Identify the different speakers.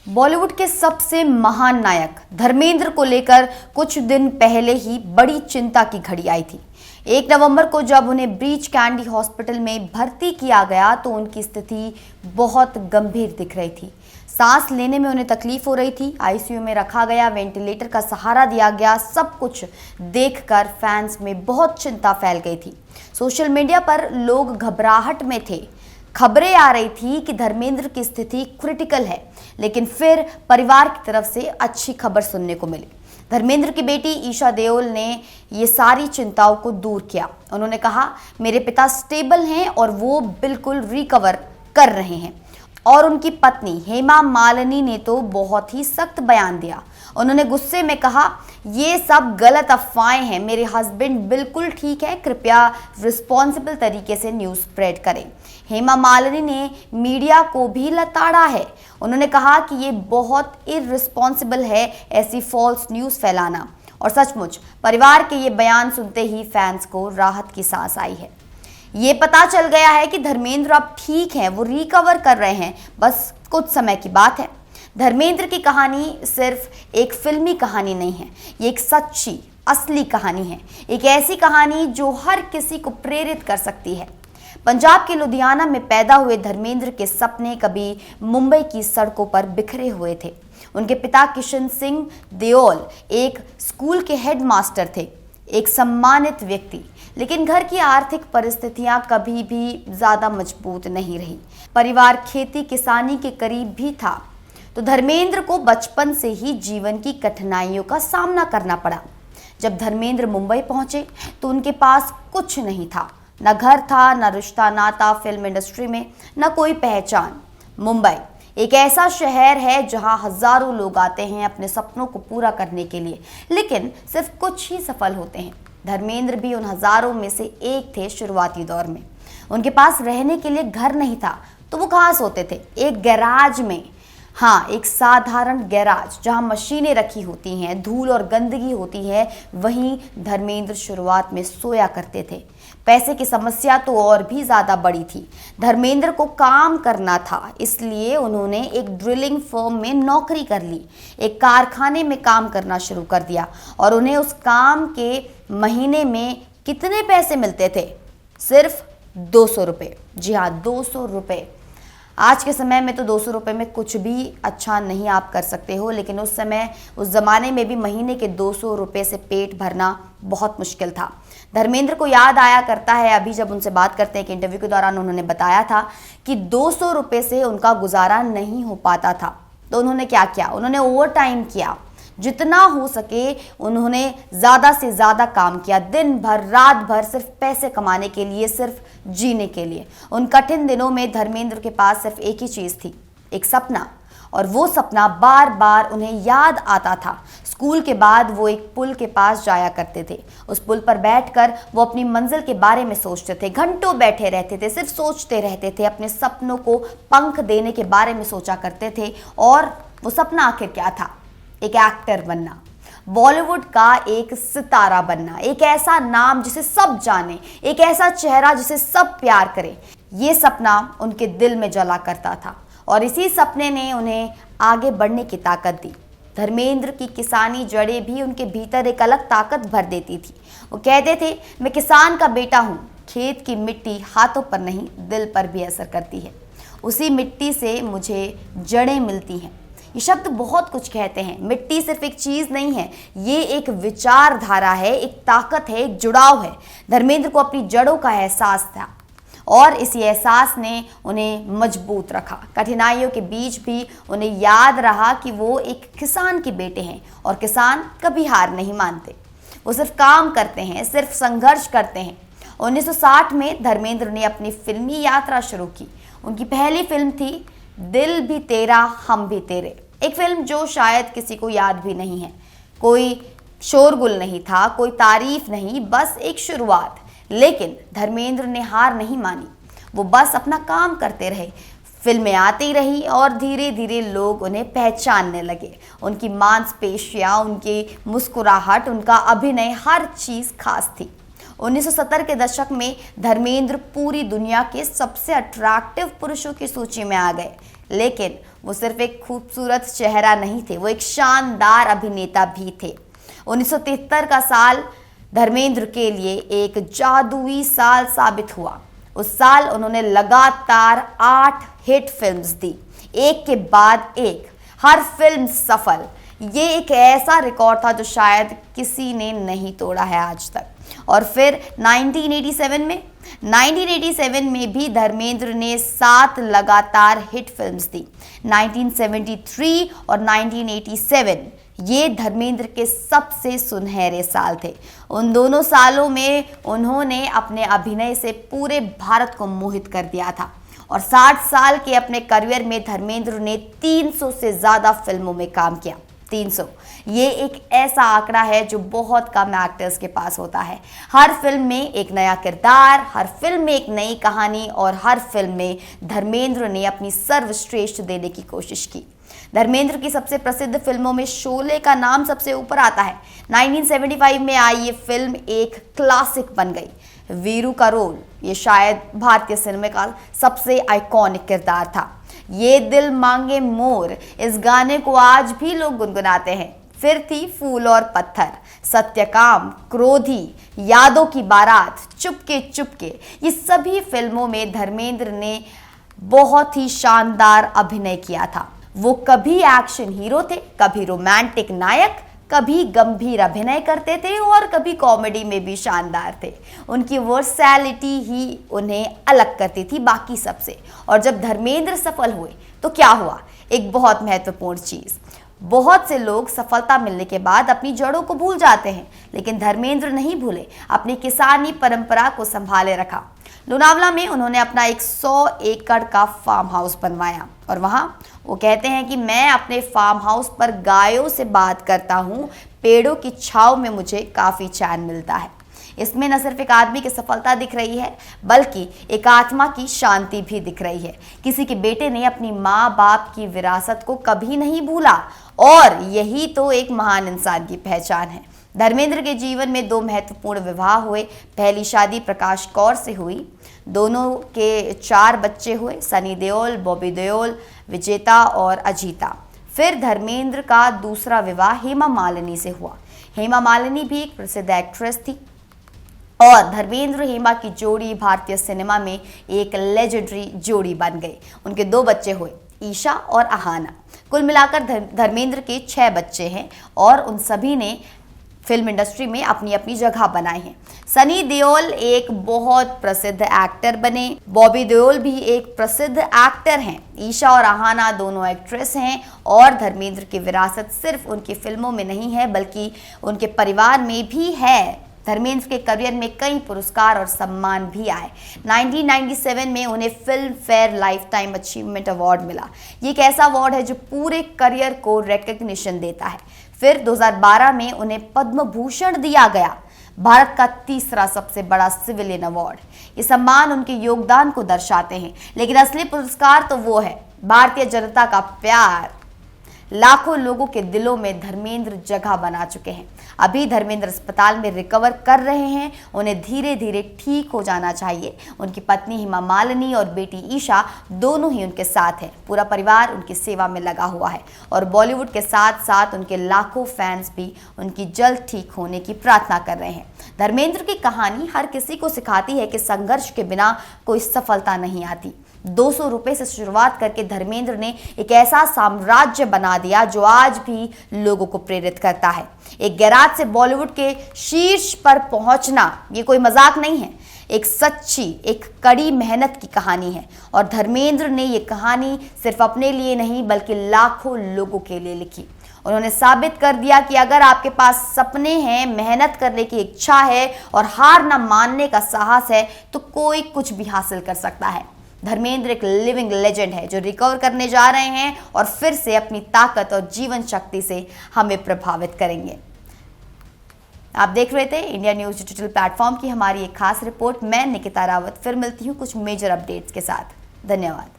Speaker 1: बॉलीवुड के सबसे महान नायक धर्मेंद्र को लेकर कुछ दिन पहले ही बड़ी चिंता की घड़ी आई थी। 1 नवंबर को जब उन्हें ब्रीच कैंडी हॉस्पिटल में भर्ती किया गया तो उनकी स्थिति बहुत गंभीर दिख रही थी। सांस लेने में उन्हें तकलीफ हो रही थी। आईसीयू में रखा गया, वेंटिलेटर का सहारा दिया गया। सब कुछ देखकर फैंस में बहुत चिंता फैल गई थी। सोशल मीडिया पर लोग घबराहट में थे। खबरें आ रही थी कि धर्मेंद्र की स्थिति क्रिटिकल है, लेकिन फिर परिवार की तरफ से अच्छी खबर सुनने को मिली। धर्मेंद्र की बेटी ईशा देओल ने ये सारी चिंताओं को दूर किया। उन्होंने कहा, मेरे पिता स्टेबल हैं और वो बिल्कुल रिकवर कर रहे हैं। और उनकी पत्नी हेमा मालिनी ने तो बहुत ही सख्त बयान दिया। उन्होंने गुस्से में कहा, ये सब गलत अफवाहें हैं, मेरे हस्बैंड बिल्कुल ठीक है, कृपया रिस्पॉन्सिबल तरीके से न्यूज़ स्प्रेड करें। हेमा मालिनी ने मीडिया को भी लताड़ा है। उन्होंने कहा कि ये बहुत इररिस्पॉन्सिबल है ऐसी फॉल्स न्यूज़ फैलाना। और सचमुच परिवार के ये बयान सुनते ही फैंस को राहत की सांस आई है। ये पता चल गया है कि धर्मेंद्र अब ठीक हैं, वो रिकवर कर रहे हैं, बस कुछ समय की बात है। धर्मेंद्र की कहानी सिर्फ एक फिल्मी कहानी नहीं है, ये एक सच्ची असली कहानी है। एक ऐसी कहानी जो हर किसी को प्रेरित कर सकती है। पंजाब के लुधियाना में पैदा हुए धर्मेंद्र के सपने कभी मुंबई की सड़कों पर बिखरे हुए थे। उनके पिता किशन सिंह देओल एक स्कूल के हेडमास्टर थे, एक सम्मानित व्यक्ति। लेकिन घर की आर्थिक परिस्थितियां कभी भी ज़्यादा मजबूत नहीं रही। परिवार खेती किसानी के करीब भी था, तो धर्मेंद्र को बचपन से ही जीवन की कठिनाइयों का सामना करना पड़ा। जब धर्मेंद्र मुंबई पहुंचे तो उनके पास कुछ नहीं था, न घर था, न रिश्ता नाता फिल्म इंडस्ट्री में, न कोई पहचान। मुंबई एक ऐसा शहर है जहां हजारों लोग आते हैं अपने सपनों को पूरा करने के लिए, लेकिन सिर्फ कुछ ही सफल होते हैं। धर्मेंद्र भी उन हजारों में से एक थे। शुरुआती दौर में उनके पास रहने के लिए घर नहीं था, तो वो कहाँ सोते थे? एक गैराज में। हाँ, एक साधारण गैराज जहां मशीनें रखी होती हैं, धूल और गंदगी होती है, वहीं धर्मेंद्र शुरुआत में सोया करते थे। पैसे की समस्या तो और भी ज़्यादा बड़ी थी। धर्मेंद्र को काम करना था, इसलिए उन्होंने एक ड्रिलिंग फर्म में नौकरी कर ली, एक कारखाने में काम करना शुरू कर दिया। और उन्हें उस काम के महीने में कितने पैसे मिलते थे? सिर्फ 200 रुपये। जी हाँ, 200 रुपये। आज के समय में तो 200 रुपये में कुछ भी अच्छा नहीं आप कर सकते हो, लेकिन उस समय, उस ज़माने में भी महीने के 200 रुपये से पेट भरना बहुत मुश्किल था। धर्मेंद्र को याद आया करता है, अभी जब उनसे बात करते हैं कि इंटरव्यू के दौरान उन्होंने बताया था कि 200 रुपये से उनका गुजारा नहीं हो पाता था। तो उन्होंने क्या किया? उन्होंने ओवर टाइम किया, जितना हो सके उन्होंने ज़्यादा से ज़्यादा काम किया, दिन भर रात भर, सिर्फ पैसे कमाने के लिए, सिर्फ जीने के लिए। उन कठिन दिनों में धर्मेंद्र के पास सिर्फ एक ही चीज़ थी, एक सपना। और वो सपना बार बार उन्हें याद आता था। स्कूल के बाद वो एक पुल के पास जाया करते थे। उस पुल पर बैठकर वो अपनी मंजिल के बारे में सोचते थे। घंटों बैठे रहते थे, सिर्फ सोचते रहते थे, अपने सपनों को पंख देने के बारे में सोचा करते थे। और वो सपना आखिर क्या था? एक एक्टर बनना, बॉलीवुड का एक सितारा बनना, एक ऐसा नाम जिसे सब जाने, एक ऐसा चेहरा जिसे सब प्यार करें। ये सपना उनके दिल में जला करता था और इसी सपने ने उन्हें आगे बढ़ने की ताकत दी। धर्मेंद्र की किसानी जड़ें भी उनके भीतर एक अलग ताकत भर देती थी। वो कहते थे, मैं किसान का बेटा हूँ। खेत की मिट्टी हाथों पर नहीं, दिल पर भी असर करती है। उसी मिट्टी से मुझे जड़ें मिलती हैं। ये शब्द बहुत कुछ कहते हैं। मिट्टी सिर्फ एक चीज़ नहीं है, ये एक विचारधारा है, एक ताकत है, एक जुड़ाव है। धर्मेंद्र को अपनी जड़ों का एहसास था और इसी एहसास ने उन्हें मजबूत रखा। कठिनाइयों के बीच भी उन्हें याद रहा कि वो एक किसान के बेटे हैं और किसान कभी हार नहीं मानते। वो सिर्फ काम करते हैं, सिर्फ संघर्ष करते हैं। 1960 में धर्मेंद्र ने अपनी फिल्मी यात्रा शुरू की। उनकी पहली फिल्म थी दिल भी तेरा हम भी तेरे, एक फिल्म जो शायद किसी को याद भी नहीं है। कोई शोरगुल नहीं था, कोई तारीफ नहीं, बस एक शुरुआत। लेकिन धर्मेंद्र ने हार नहीं मानी, वो बस अपना काम करते रहे। फिल्में आती रही और धीरे धीरे लोग उन्हें पहचानने लगे। उनकी मांसपेशियां, उनकी मुस्कुराहट, उनका अभिनय, हर चीज़ खास थी। 1970 के दशक में धर्मेंद्र पूरी दुनिया के सबसे अट्रैक्टिव पुरुषों की सूची में आ गए। लेकिन वो सिर्फ एक खूबसूरत चेहरा नहीं थे, वो एक शानदार अभिनेता भी थे। 1973 का साल धर्मेंद्र के लिए एक जादुई साल साबित हुआ। उस साल उन्होंने लगातार 8 हिट फिल्म्स दी, एक के बाद एक, हर फिल्म सफल। ये एक ऐसा रिकॉर्ड था जो शायद किसी ने नहीं तोड़ा है आज तक। और फिर 1987 में भी धर्मेंद्र ने 7 लगातार हिट फिल्म्स दी। 1973 और 1987 ये धर्मेंद्र के सबसे सुनहरे साल थे। उन दोनों सालों में उन्होंने अपने अभिनय से पूरे भारत को मोहित कर दिया था और 60 साल के अपने करियर में धर्मेंद्र ने 300 से ज़्यादा फिल्मों में काम किया। 300 ये एक ऐसा आंकड़ा है जो बहुत कम एक्टर्स के पास होता है। हर फिल्म में एक नया किरदार, हर फिल्म में एक नई कहानी और हर फिल्म में धर्मेंद्र ने अपनी सर्वश्रेष्ठ देने की कोशिश की। धर्मेंद्र की सबसे प्रसिद्ध फिल्मों में शोले का नाम सबसे ऊपर आता है। 1975 में आई ये फिल्म एक क्लासिक बन गई। वीरू का रोल ये शायद भारतीय सिनेमा का सबसे आइकॉनिक किरदार था। ये दिल मांगे मोर, इस गाने को आज भी लोग गुनगुनाते हैं। फिर थी फूल और पत्थर, सत्यकाम, क्रोधी, यादों की बारात, चुपके चुपके, ये सभी फिल्मों में धर्मेंद्र ने बहुत ही शानदार अभिनय किया था। वो कभी एक्शन हीरो थे, कभी रोमांटिक नायक, कभी गंभीर अभिनय करते थे और कभी कॉमेडी में भी शानदार थे। उनकी वर्सैलिटी ही उन्हें अलग करती थी बाकी सबसे। और जब धर्मेंद्र सफल हुए तो क्या हुआ? एक बहुत महत्वपूर्ण चीज़, बहुत से लोग सफलता मिलने के बाद अपनी जड़ों को भूल जाते हैं, लेकिन धर्मेंद्र नहीं भूले, अपनी किसानी परंपरा को संभाले रखा। लोनावला में उन्होंने अपना एक 100 एकड़ का फार्म हाउस बनवाया और वहाँ वो कहते हैं कि मैं अपने फार्म हाउस पर गायों से बात करता हूँ, पेड़ों की छांव में मुझे काफ़ी चैन मिलता है। इसमें न सिर्फ एक आदमी की सफलता दिख रही है, बल्कि एक आत्मा की शांति भी दिख रही है। किसी के बेटे ने अपनी माँ बाप की विरासत को कभी नहीं भूला और यही तो एक महान इंसान की पहचान है। धर्मेंद्र के जीवन में 2 महत्वपूर्ण विवाह हुए। पहली शादी प्रकाश कौर से हुई, दोनों के 4 बच्चे हुए, सनी देओल, बॉबी देओल, विजेता और अजीता। फिर धर्मेंद्र का दूसरा विवाह हेमा मालिनी से हुआ। हेमा मालिनी भी एक प्रसिद्ध एक्ट्रेस थी और धर्मेंद्र हेमा की जोड़ी भारतीय सिनेमा में एक लेजेंडरी जोड़ी बन गई। उनके 2 बच्चे हुए, ईशा और अहाना। कुल मिलाकर धर्मेंद्र के 6 बच्चे हैं और उन सभी ने फिल्म इंडस्ट्री में अपनी अपनी जगह बनाई है। सनी देओल एक बहुत प्रसिद्ध एक्टर बने, बॉबी देओल भी एक प्रसिद्ध एक्टर हैं, ईशा और अहाना दोनों एक्ट्रेस हैं और धर्मेंद्र की विरासत सिर्फ उनकी फिल्मों में नहीं है बल्कि उनके परिवार में भी है। धर्मेंद्र के करियर में कई पुरस्कार और सम्मान भी आए। 1997 में उन्हें film fair life time achievement award मिला। ये एक ऐसा अवार्ड है जो पूरे करियर को रिकग्निशन देता है। फिर 2012 में उन्हें पद्म भूषण दिया गया, भारत का तीसरा सबसे बड़ा सिविलियन अवार्ड। ये सम्मान उनके योगदान को दर्शाते हैं, लेकिन असली पुरस्कार तो वो है भारतीय जनता का प्यार। लाखों लोगों के दिलों में धर्मेंद्र जगह बना चुके हैं। अभी धर्मेंद्र अस्पताल में रिकवर कर रहे हैं, उन्हें धीरे धीरे ठीक हो जाना चाहिए। उनकी पत्नी हेमा मालिनी और बेटी ईशा दोनों ही उनके साथ हैं। पूरा परिवार उनकी सेवा में लगा हुआ है और बॉलीवुड के साथ साथ उनके लाखों फैंस भी उनकी जल्द ठीक होने की प्रार्थना कर रहे हैं। धर्मेंद्र की कहानी हर किसी को सिखाती है कि संघर्ष के बिना कोई सफलता नहीं आती। 200 रुपए से शुरुआत करके धर्मेंद्र ने एक ऐसा साम्राज्य बना दिया जो आज भी लोगों को प्रेरित करता है। एक गैराज से बॉलीवुड के शीर्ष पर पहुंचना ये कोई मजाक नहीं है, एक सच्ची, एक कड़ी मेहनत की कहानी है और धर्मेंद्र ने ये कहानी सिर्फ अपने लिए नहीं बल्कि लाखों लोगों के लिए लिखी। उन्होंने साबित कर दिया कि अगर आपके पास सपने हैं, मेहनत करने की इच्छा है और हार न मानने का साहस है तो कोई कुछ भी हासिल कर सकता है। धर्मेंद्र एक लिविंग लेजेंड है जो रिकवर करने जा रहे हैं और फिर से अपनी ताकत और जीवन शक्ति से हमें प्रभावित करेंगे। आप देख रहे थे इंडिया न्यूज़ डिजिटल प्लेटफॉर्म की हमारी एक खास रिपोर्ट। मैं निकिता रावत फिर मिलती हूँ कुछ मेजर अपडेट्स के साथ। धन्यवाद।